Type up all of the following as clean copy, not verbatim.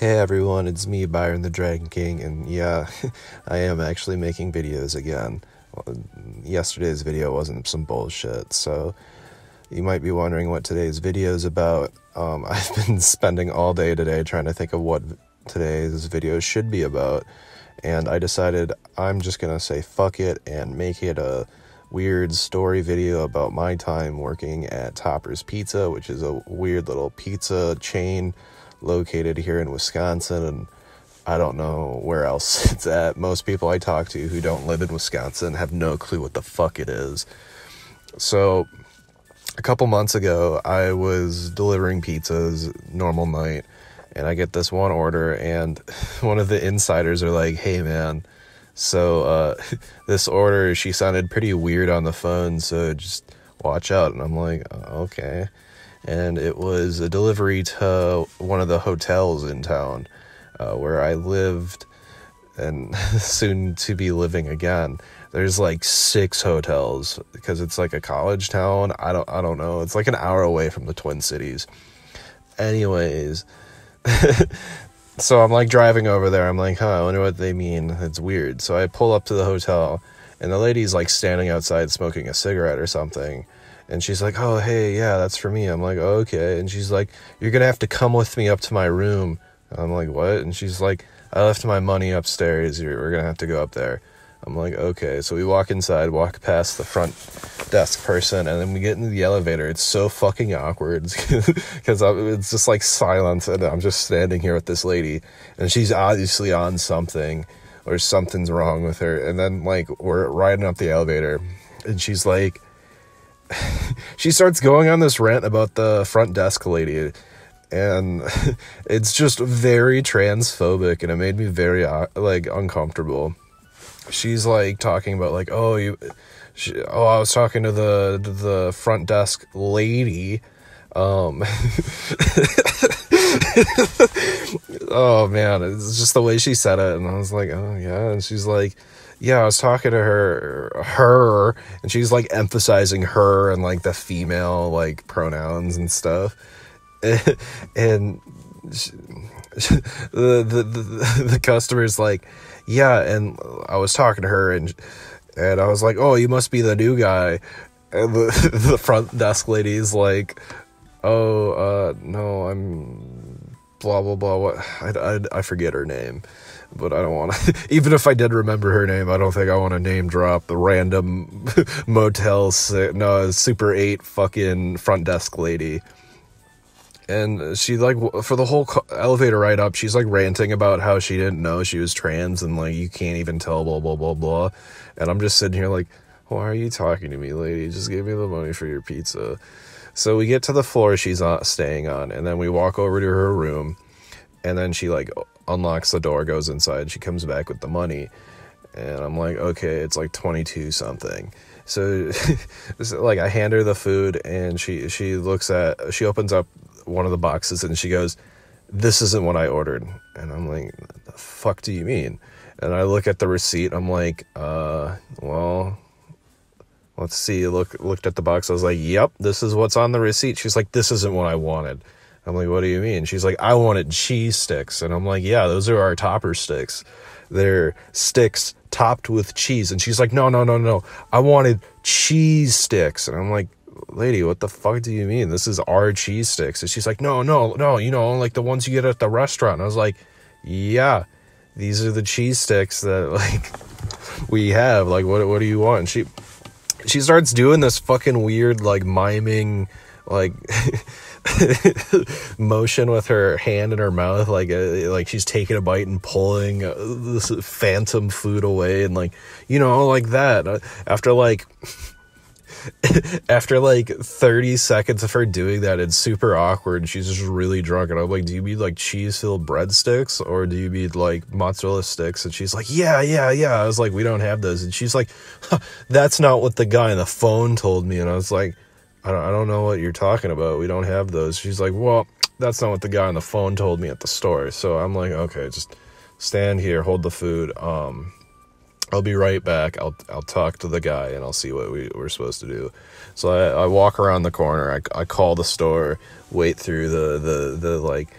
Hey everyone, it's me, Byron the Dragon King, and yeah, I am actually making videos again. Yesterday's video wasn't some bullshit, so you might be wondering what today's video is about. I've been spending all day today trying to think of what today's video should be about, and I decided I'm just gonna say fuck it and make it a weird story video about my time working at Topper's Pizza, which is a weird little pizza chain located here in Wisconsin, and I don't know where else it's at. Most people I talk to who don't live in Wisconsin have no clue what the fuck it is. So a couple months ago, I was delivering pizzas, normal night, and I get this one order, and one of the insiders are like, hey man, so this order, she sounded pretty weird on the phone, so just watch out. And I'm like, okay. And it was a delivery to one of the hotels in town where I lived and soon to be living again. There's like 6 hotels because it's like a college town. I don't know. It's like an hour away from the Twin Cities. Anyways, so I'm like driving over there. I'm like, I wonder what they mean. It's weird. So I pull up to the hotel and the lady's like standing outside smoking a cigarette or something. And she's like, oh, hey, yeah, that's for me. I'm like, oh, okay. And she's like, you're going to have to come with me up to my room. I'm like, what? And she's like, I left my money upstairs. We're going to have to go up there. I'm like, okay. So we walk inside, walk past the front desk person, and then we get into the elevator. It's so fucking awkward because it's just like silence. And I'm just standing here with this lady, and she's obviously on something or something's wrong with her. And then like we're riding up the elevator, and she's like, she starts going on this rant about the front desk lady, and it's just very transphobic, and it made me very like uncomfortable. She's like talking about like, I was talking to the front desk lady. Oh man, it's just the way she said it, and I was like, oh yeah. And she's like, yeah, I was talking to her, and she's like emphasizing her and like the female like pronouns and stuff, and the customer's like, yeah, and I was talking to her, and I was like, oh, you must be the new guy, and the front desk lady's like, oh, no, I'm blah blah blah. What I forget her name. But I don't want to, even if I did remember her name, I don't think I want to name drop the random Super 8 fucking front desk lady. And she like, for the whole elevator ride up, she's like ranting about how she didn't know she was trans and like, you can't even tell, blah, blah, blah, blah. And I'm just sitting here like, why are you talking to me, lady? Just give me the money for your pizza. So we get to the floor she's staying on, and then we walk over to her room, and then she like unlocks the door, goes inside, she comes back with the money, and I'm like, okay, it's like 22 something. So like I hand her the food, and she opens up one of the boxes, and she goes, this isn't what I ordered. And I'm like, the fuck do you mean? And I look at the receipt, I'm like, well, let's see. Looked at the box, I was like, yep, this is what's on the receipt. She's like, this isn't what I wanted. I'm like, what do you mean? She's like, I wanted cheese sticks. And I'm like, yeah, those are our Topper sticks. They're sticks topped with cheese. And she's like, no. I wanted cheese sticks. And I'm like, lady, what the fuck do you mean? This is our cheese sticks. And she's like, no, like the ones you get at the restaurant. And I was like, yeah, these are the cheese sticks that like we have. Like, what do you want? And she starts doing this fucking weird, like miming, like motion with her hand in her mouth, like she's taking a bite and pulling this phantom food away, and like, like that. After like 30 seconds of her doing that, it's super awkward. She's just really drunk, and I'm like, do you mean like cheese-filled breadsticks, or do you mean like mozzarella sticks? And she's like, yeah. I was like, we don't have those. And she's like, that's not what the guy on the phone told me. And I was like, I don't know what you're talking about. We don't have those. She's like, well, that's not what the guy on the phone told me at the store. So I'm like, okay, just stand here, hold the food. I'll be right back. I'll talk to the guy, and I'll see what we're supposed to do. So I walk around the corner. I call the store, wait through the like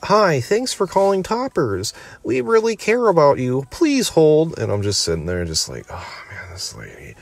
Hi, thanks for calling Toppers. We really care about you. Please hold. And I'm just sitting there just like, oh man, this lady.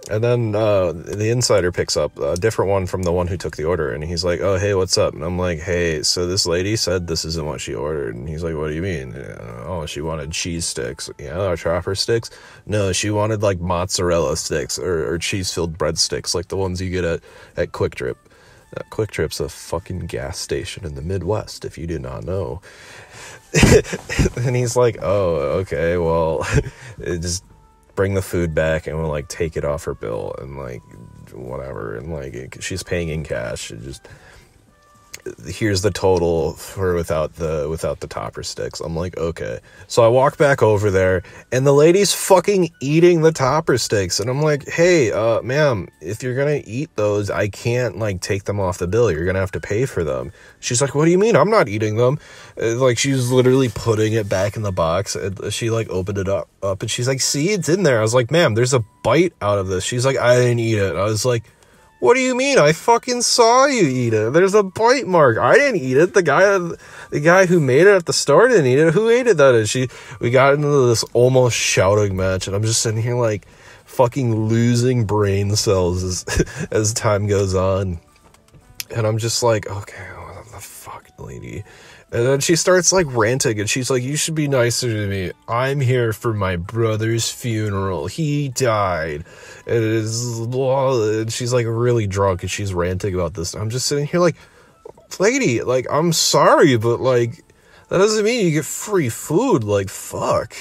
And then the insider picks up a different one from the one who took the order, and he's like, oh, hey, what's up? And I'm like, hey, so this lady said this isn't what she ordered. And he's like, what do you mean? Oh, she wanted cheese sticks. Yeah, or Trapper sticks? No, she wanted like mozzarella sticks or cheese-filled breadsticks, like the ones you get at Quick Trip. Quick Trip's a fucking gas station in the Midwest, if you do not know. And he's like, oh, okay, well, just bring the food back and we'll like take it off her bill and like whatever, and like she's paying in cash. And just here's the total for without the topper sticks. I'm like, okay. So I walk back over there and the lady's fucking eating the topper sticks, and I'm like, hey, ma'am, if you're gonna eat those, I can't like take them off the bill. You're gonna have to pay for them. She's like, what do you mean? I'm not eating them. Like she's literally putting it back in the box. She like opened it up and she's like, see, it's in there. I was like, ma'am, there's a bite out of this. She's like, I didn't eat it. I was like, what do you mean? I fucking saw you eat it. There's a bite mark. I didn't eat it. The guy who made it at the store didn't eat it. Who ate it? That is. We got into this almost shouting match, and I'm just sitting here like fucking losing brain cells as time goes on. And I'm just like, okay, what the fuck, lady? And then she starts like ranting, and she's like, you should be nicer to me. I'm here for my brother's funeral. He died. And she's like really drunk, and she's ranting about this. I'm just sitting here like, lady, like, I'm sorry, but like, that doesn't mean you get free food. Like, fuck.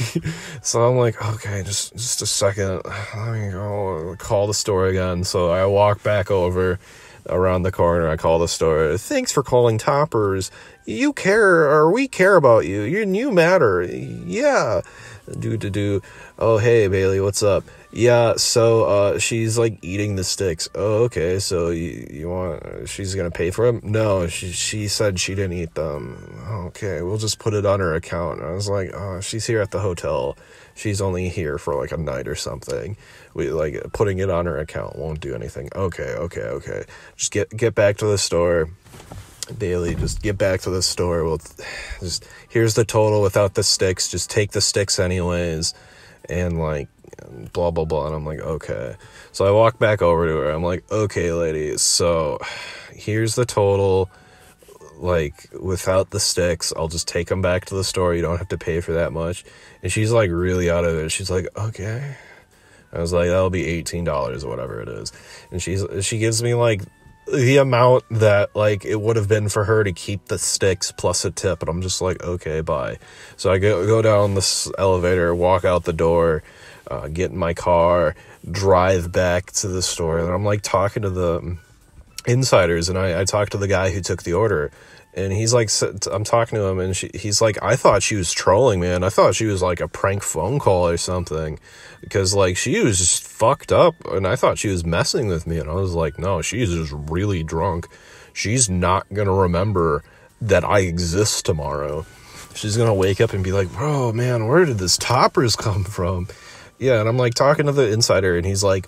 So I'm like, okay, just a second. Let me go call the store again. So I walk back over around the corner. I call the store. Thanks for calling Toppers. You care, or we care about you. You matter. Yeah. Oh, hey, Bailey, what's up? Yeah, so, she's, like, eating the sticks. Oh, okay, so you want, she's gonna pay for them? No, she said she didn't eat them. Okay, we'll just put it on her account. I was like, oh, she's here at the hotel. She's only here for, like, a night or something. Putting it on her account won't do anything. Okay. Just get back to the store. Bailey, just get back to the store. Well, just here's the total without the sticks. Just take the sticks anyways, and like blah blah blah. And I'm like, okay. So I walk back over to her. I'm like, okay, lady. So here's the total. Like without the sticks, I'll just take them back to the store. You don't have to pay for that much. And she's like really out of it. She's like, okay. I was like, that'll be $18 or whatever it is. And she gives me like the amount that like it would have been for her to keep the sticks plus a tip, and I'm just like, okay, bye. So I go down this elevator, walk out the door, get in my car, drive back to the store, and I'm like talking to the insiders, and I talked to the guy who took the order, and he's like, I'm talking to him, and he's like, I thought she was trolling, man. I thought she was like a prank phone call or something, because like she was just fucked up, and I thought she was messing with me. And I was like, no, she's just really drunk. She's not gonna remember that I exist tomorrow. She's gonna wake up and be like, bro, man, where did this Toppers come from? Yeah. And I'm like talking to the insider, and he's like,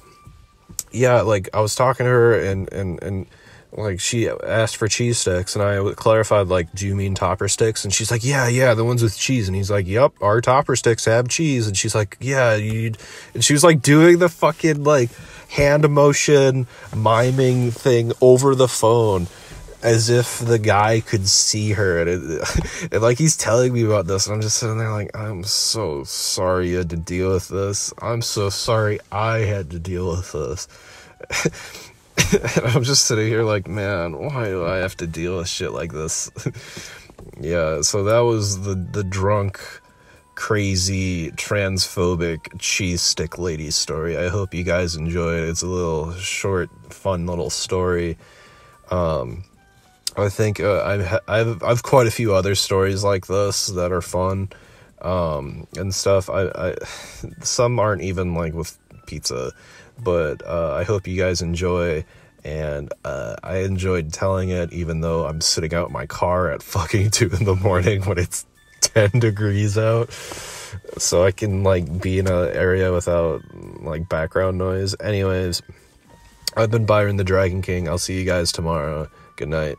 yeah, like I was talking to her, and like she asked for cheese sticks, and I clarified, like, do you mean Topper sticks? And she's like, yeah, the ones with cheese. And he's like, yep, our Topper sticks have cheese. And she's like, yeah, and she was like doing the fucking like hand motion miming thing over the phone as if the guy could see her, and like he's telling me about this, and I'm just sitting there like, I'm so sorry you had to deal with this. I'm so sorry I had to deal with this. And I'm just sitting here like, man, why do I have to deal with shit like this? Yeah, so that was the drunk, crazy, transphobic cheese stick lady story. I hope you guys enjoyed it. It's a little short, fun little story. I think I've quite a few other stories like this that are fun and stuff. I some aren't even like with pizza, but I hope you guys enjoy, and I enjoyed telling it, even though I'm sitting out in my car at fucking 2 a.m. when it's 10 degrees out, so I can like be in an area without like background noise. Anyways, I've been Byron the Dragon King. I'll see you guys tomorrow. Good night.